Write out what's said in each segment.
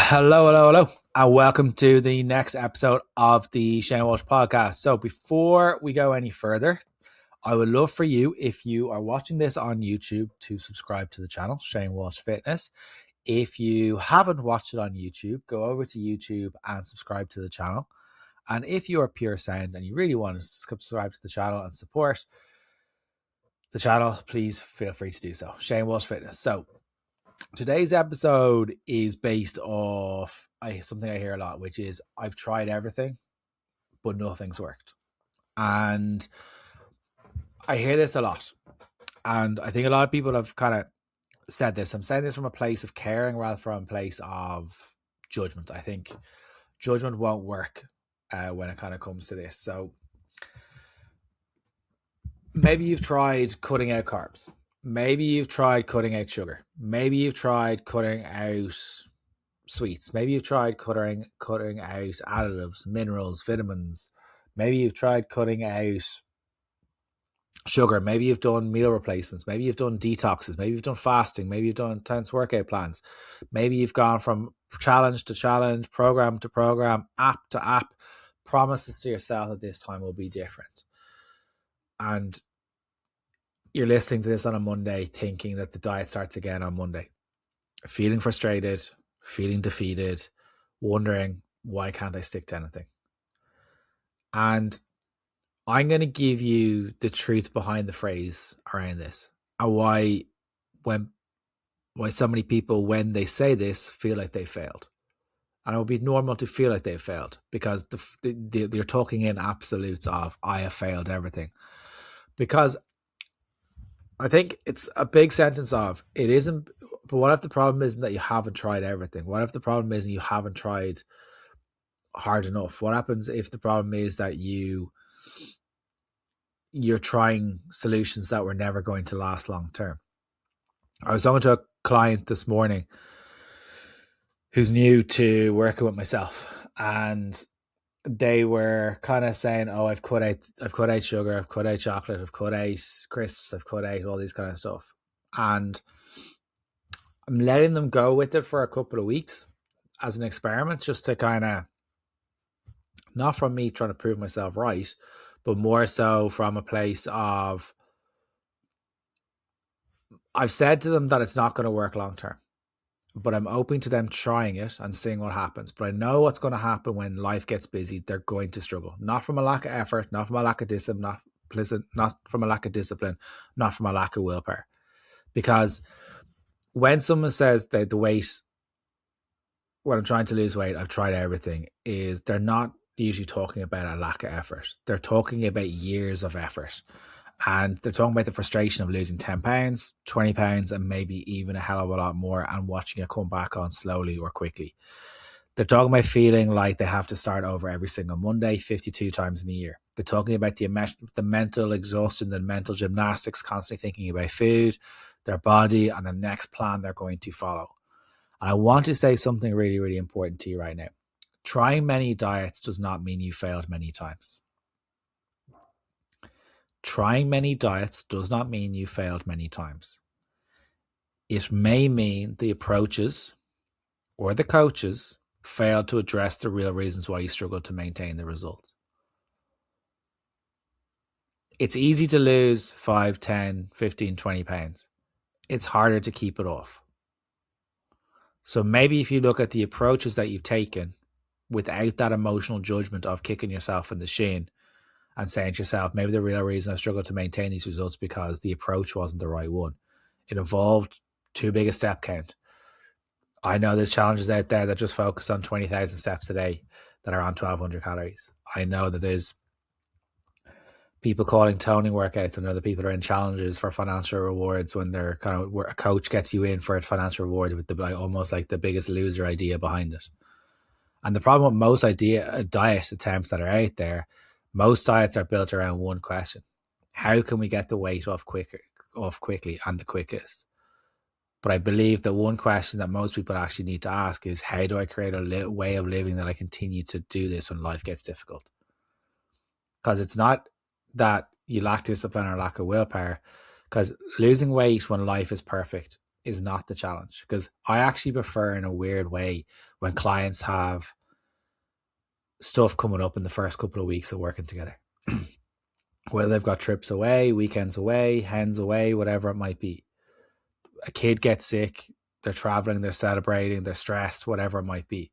Hello, and welcome to the next episode of the Shane Walsh Podcast. So before we go any further, I would love for you, if you are watching this on YouTube, to subscribe to the channel, Shane Walsh Fitness. If you haven't watched it on YouTube, go over to YouTube and subscribe to the channel. And if you are pure sound and you really want to subscribe to the channel and support the channel, please feel free to do so. Shane Walsh Fitness. So today's episode is based off something I hear a lot, which is I've tried everything, but nothing's worked. And I hear this a lot. And I think a lot of people have kind of said this. I'm saying this from a place of caring rather from a place of judgment. I think judgment won't work when it kind of comes to this. So maybe you've tried cutting out carbs. Maybe you've tried cutting out sugar. Maybe you've tried cutting out sweets. Maybe you've tried cutting out additives, minerals, vitamins. Maybe you've tried cutting out sugar. Maybe you've done meal replacements. Maybe you've done detoxes. Maybe you've done fasting. Maybe you've done intense workout plans. Maybe you've gone from challenge to challenge, program to program, app to app, promises to yourself that this time will be different. And you're listening to this on a Monday thinking that the diet starts again on Monday, feeling frustrated, feeling defeated, wondering, why can't I stick to anything? And I'm going to give you the truth behind the phrase around this and why so many people, when they say this, feel like they failed. And it would be normal to feel like they failed because you're talking in absolutes of, I have failed everything. Because I think it's a big sentence of, it isn't, but what if the problem isn't that you haven't tried everything? What if the problem isn't you haven't tried hard enough? What happens if the problem is that you're trying solutions that were never going to last long term? I was talking to a client this morning who's new to working with myself, and they were kind of saying, oh, I've cut out sugar, I've cut out chocolate, I've cut out crisps, I've cut out all these kind of stuff. And I'm letting them go with it for a couple of weeks as an experiment, just to kind of, not from me trying to prove myself right, but more so from a place of, I've said to them that it's not going to work long term, but I'm open to them trying it and seeing what happens. But I know what's going to happen when life gets busy. They're going to struggle, not from a lack of effort, not from a lack of discipline, not from a lack of discipline, not from a lack of willpower. Because when someone says that the weight, when I'm trying to lose weight, I've tried everything, is they're not usually talking about a lack of effort. They're talking about years of effort. And they're talking about the frustration of losing 10 pounds, 20 pounds, and maybe even a hell of a lot more, and watching it come back on slowly or quickly. They're talking about feeling like they have to start over every single Monday, 52 times in a year. They're talking about the mental exhaustion, the mental gymnastics, constantly thinking about food, their body, and the next plan they're going to follow. And I want to say something really, really important to you right now. Trying many diets does not mean you failed many times. Trying many diets does not mean you failed many times. It may mean the approaches or the coaches failed to address the real reasons why you struggled to maintain the results. It's easy to lose 5, 10, 15, 20 pounds. It's harder to keep it off. So maybe if you look at the approaches that you've taken without that emotional judgment of kicking yourself in the shin and saying to yourself, maybe the real reason I've struggled to maintain these results because the approach wasn't the right one. It involved too big a step count. I know there's challenges out there that just focus on 20,000 steps a day that are on 1,200 calories. I know that there's people calling toning workouts and other people are in challenges for financial rewards when they're kind of, where a coach gets you in for a financial reward with almost like the biggest loser idea behind it. And the problem with most diet attempts that are out there, most diets are built around one question: how can we get the weight off quickly and the quickest? But I believe that one question that most people actually need to ask is, how do I create a way of living that I continue to do this when life gets difficult? Because it's not that you lack discipline or lack of willpower, because losing weight when life is perfect is not the challenge. Because I actually prefer, in a weird way, when clients have stuff coming up in the first couple of weeks of working together. Whether they've got trips away, weekends away, hens away, whatever it might be. A kid gets sick, they're traveling, they're celebrating, they're stressed, whatever it might be.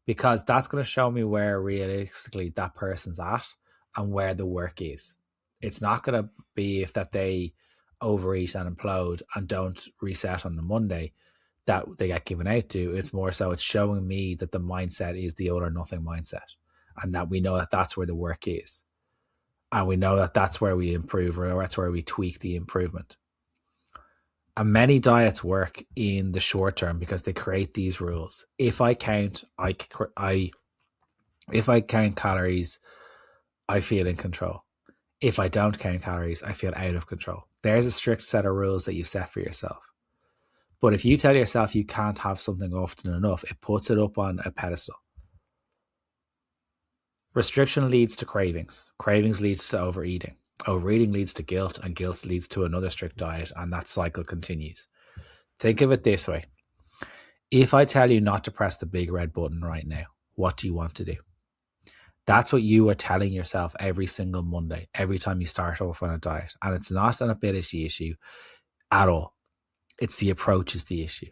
Because that's going to show me where realistically that person's at and where the work is. It's not going to be if that they overeat and implode and don't reset on the Monday that they get given out to. It's more so it's showing me that the mindset is the all or nothing mindset, and that we know that that's where the work is. And we know that that's where we improve, or that's where we tweak the improvement. And many diets work in the short term because they create these rules. If I count calories, I feel in control. If I don't count calories, I feel out of control. There's a strict set of rules that you've set for yourself. But if you tell yourself you can't have something often enough, it puts it up on a pedestal. Restriction leads to cravings. Cravings leads to overeating. Overeating leads to guilt, and guilt leads to another strict diet, and that cycle continues. Think of it this way. If I tell you not to press the big red button right now, what do you want to do? That's what you are telling yourself every single Monday, every time you start off on a diet. And it's not an ability issue at all. It's the approach is the issue.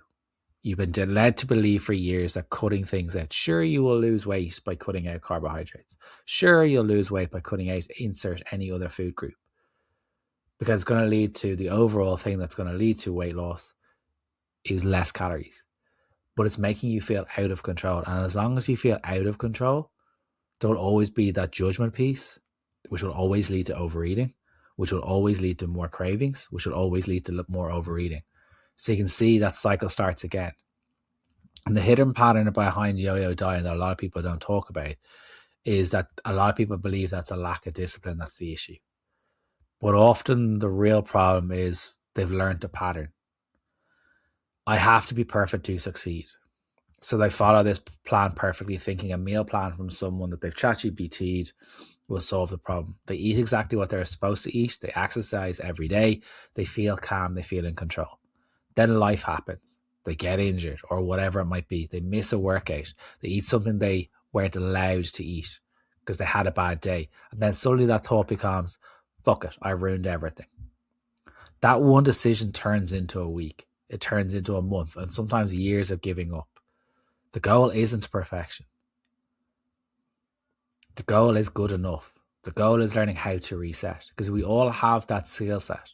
You've been led to believe for years that cutting things out, sure, you will lose weight by cutting out carbohydrates. Sure, you'll lose weight by cutting out insert any other food group. Because it's going to lead to the overall thing that's going to lead to weight loss is less calories. But it's making you feel out of control. And as long as you feel out of control, there will always be that judgment piece, which will always lead to overeating, which will always lead to more cravings, which will always lead to more overeating. So you can see that cycle starts again. And the hidden pattern behind yo-yo dieting that a lot of people don't talk about is that a lot of people believe that's a lack of discipline. That's the issue. But often the real problem is they've learned a pattern. I have to be perfect to succeed. So they follow this plan perfectly, thinking a meal plan from someone that they've ChatGPT'd will solve the problem. They eat exactly what they're supposed to eat. They exercise every day. They feel calm. They feel in control. Then life happens. They get injured or whatever it might be. They miss a workout. They eat something they weren't allowed to eat because they had a bad day. And then suddenly that thought becomes, fuck it, I ruined everything. That one decision turns into a week. It turns into a month and sometimes years of giving up. The goal isn't perfection. The goal is good enough. The goal is learning how to reset because we all have that skill set.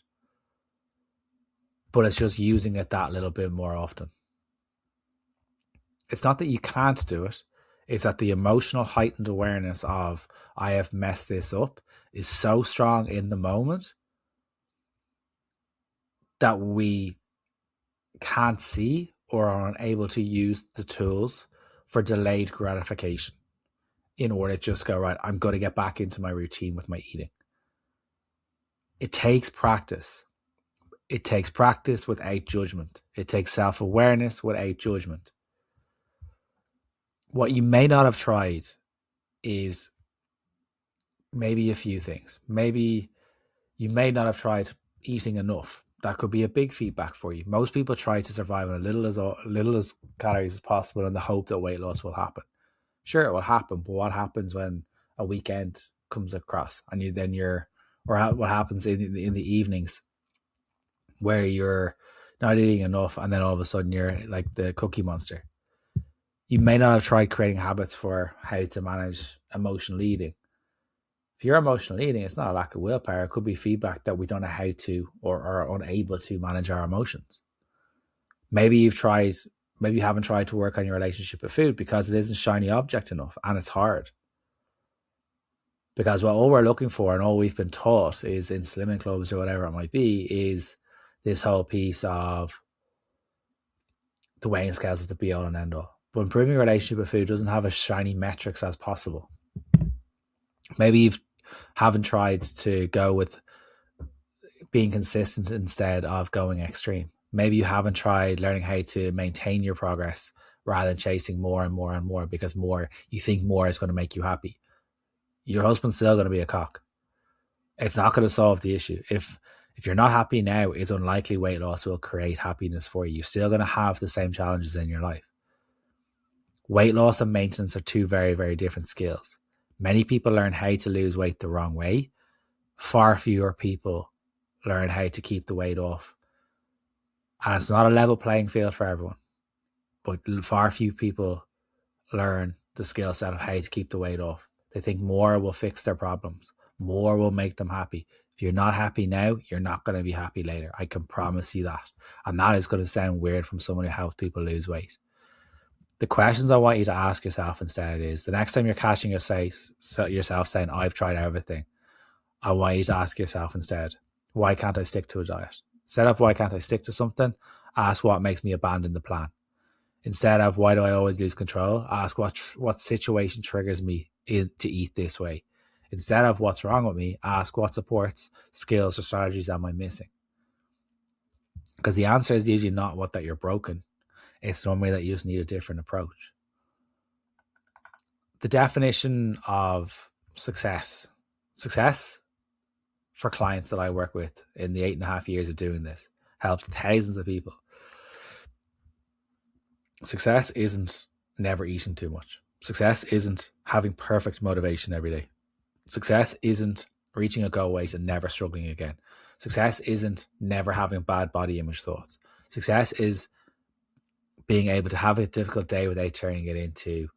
But it's just using it that little bit more often. It's not that you can't do it. It's that the emotional heightened awareness of I have messed this up is so strong in the moment that we can't see or are unable to use the tools for delayed gratification in order to just go, right, I'm going to get back into my routine with my eating. It takes practice. It takes practice without judgment. It takes self-awareness without judgment. What you may not have tried is maybe a few things. Maybe you may not have tried eating enough. That could be a big feedback for you. Most people try to survive on little as calories as possible in the hope that weight loss will happen. Sure, it will happen, but what happens when a weekend comes across and what happens in the evenings where you're not eating enough and then all of a sudden you're like the cookie monster. You may not have tried creating habits for how to manage emotional eating. If you're emotional eating, it's not a lack of willpower. It could be feedback that we don't know how to or are unable to manage our emotions. Maybe you haven't tried to work on your relationship with food because it isn't shiny object enough and it's hard. Because all we're looking for and all we've been taught is in slimming clubs or whatever it might be is this whole piece of the weighing scales is the be all and end all. But improving your relationship with food doesn't have as shiny metrics as possible. Maybe you haven't tried to go with being consistent instead of going extreme. Maybe you haven't tried learning how to maintain your progress rather than chasing more and more and more because you think more is going to make you happy. Your husband's still going to be a cock. It's not going to solve the issue. If If you're not happy now, it's unlikely weight loss will create happiness for you. You're still going to have the same challenges in your life. Weight loss and maintenance are two very, very different skills. Many people learn how to lose weight the wrong way. Far fewer people learn how to keep the weight off. And it's not a level playing field for everyone, but far few people learn the skill set of how to keep the weight off. They think more will fix their problems. More will make them happy. If you're not happy now, you're not going to be happy later. I can promise you that. And that is going to sound weird from someone who helps people lose weight. The questions I want you to ask yourself instead is, the next time you're catching yourself saying, I've tried everything, I want you to ask yourself instead, why can't I stick to a diet? Instead of why can't I stick to something, ask what makes me abandon the plan. Instead of why do I always lose control, ask what situation triggers me to eat this way. Instead of what's wrong with me, ask what supports, skills, or strategies am I missing? Because the answer is usually not that you're broken. It's normally that you just need a different approach. The definition of success for clients that I work with in the 8.5 years of doing this, helped thousands of people. Success isn't never eating too much. Success isn't having perfect motivation every day. Success isn't reaching a goal weight and never struggling again. Success isn't never having bad body image thoughts. Success is being able to have a difficult day without turning it into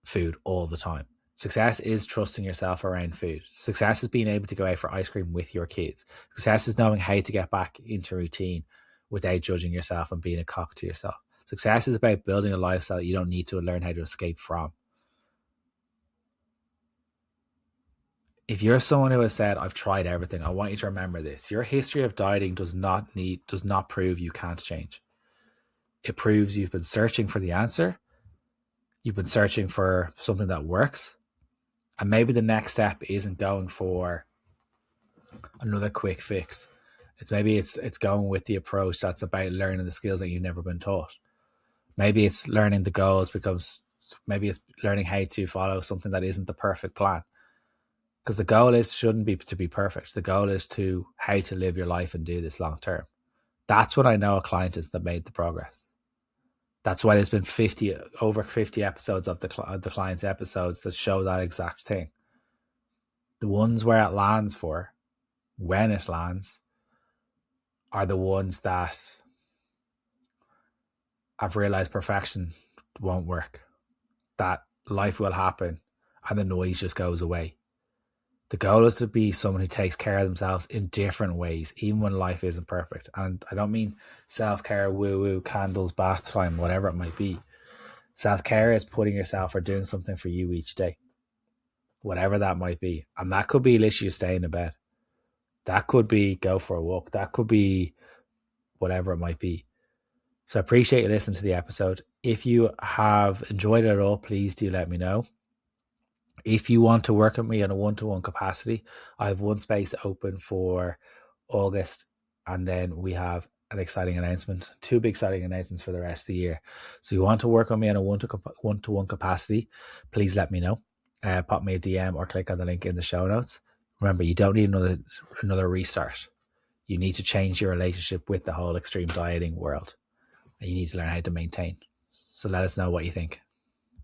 food all the time. Success is trusting yourself around food. Success is being able to go out for ice cream with your kids. Success is knowing how to get back into routine without judging yourself and being a cock to yourself. Success is about building a lifestyle that you don't need to learn how to escape from. If you're someone who has said, I've tried everything, I want you to remember this. Your history of dieting does not prove you can't change. It proves you've been searching for the answer. You've been searching for something that works. And maybe the next step isn't going for another quick fix. It's going with the approach that's about learning the skills that you've never been taught. Maybe it's learning the goals maybe it's learning how to follow something that isn't the perfect plan. Because the goal shouldn't be to be perfect. The goal is to how to live your life and do this long term. That's what I know a client is that made the progress. That's why there's been over 50 episodes of the client's episodes that show that exact thing. The ones where it lands for, when it lands, are the ones that I've realized perfection won't work. That life will happen and the noise just goes away. The goal is to be someone who takes care of themselves in different ways, even when life isn't perfect. And I don't mean self-care, woo-woo, candles, bath time, whatever it might be. Self-care is putting yourself or doing something for you each day, whatever that might be. And that could be literally staying in bed. That could be go for a walk. That could be whatever it might be. So I appreciate you listening to the episode. If you have enjoyed it at all, please do let me know. If you want to work with me in a one-to-one capacity, I have one space open for August, and then we have two big exciting announcements for the rest of the year. So you want to work with me in a one-to-one capacity, please let me know. Pop me a DM or click on the link in the show notes. Remember, you don't need another restart. You need to change your relationship with the whole extreme dieting world, and you need to learn how to maintain. So let us know what you think.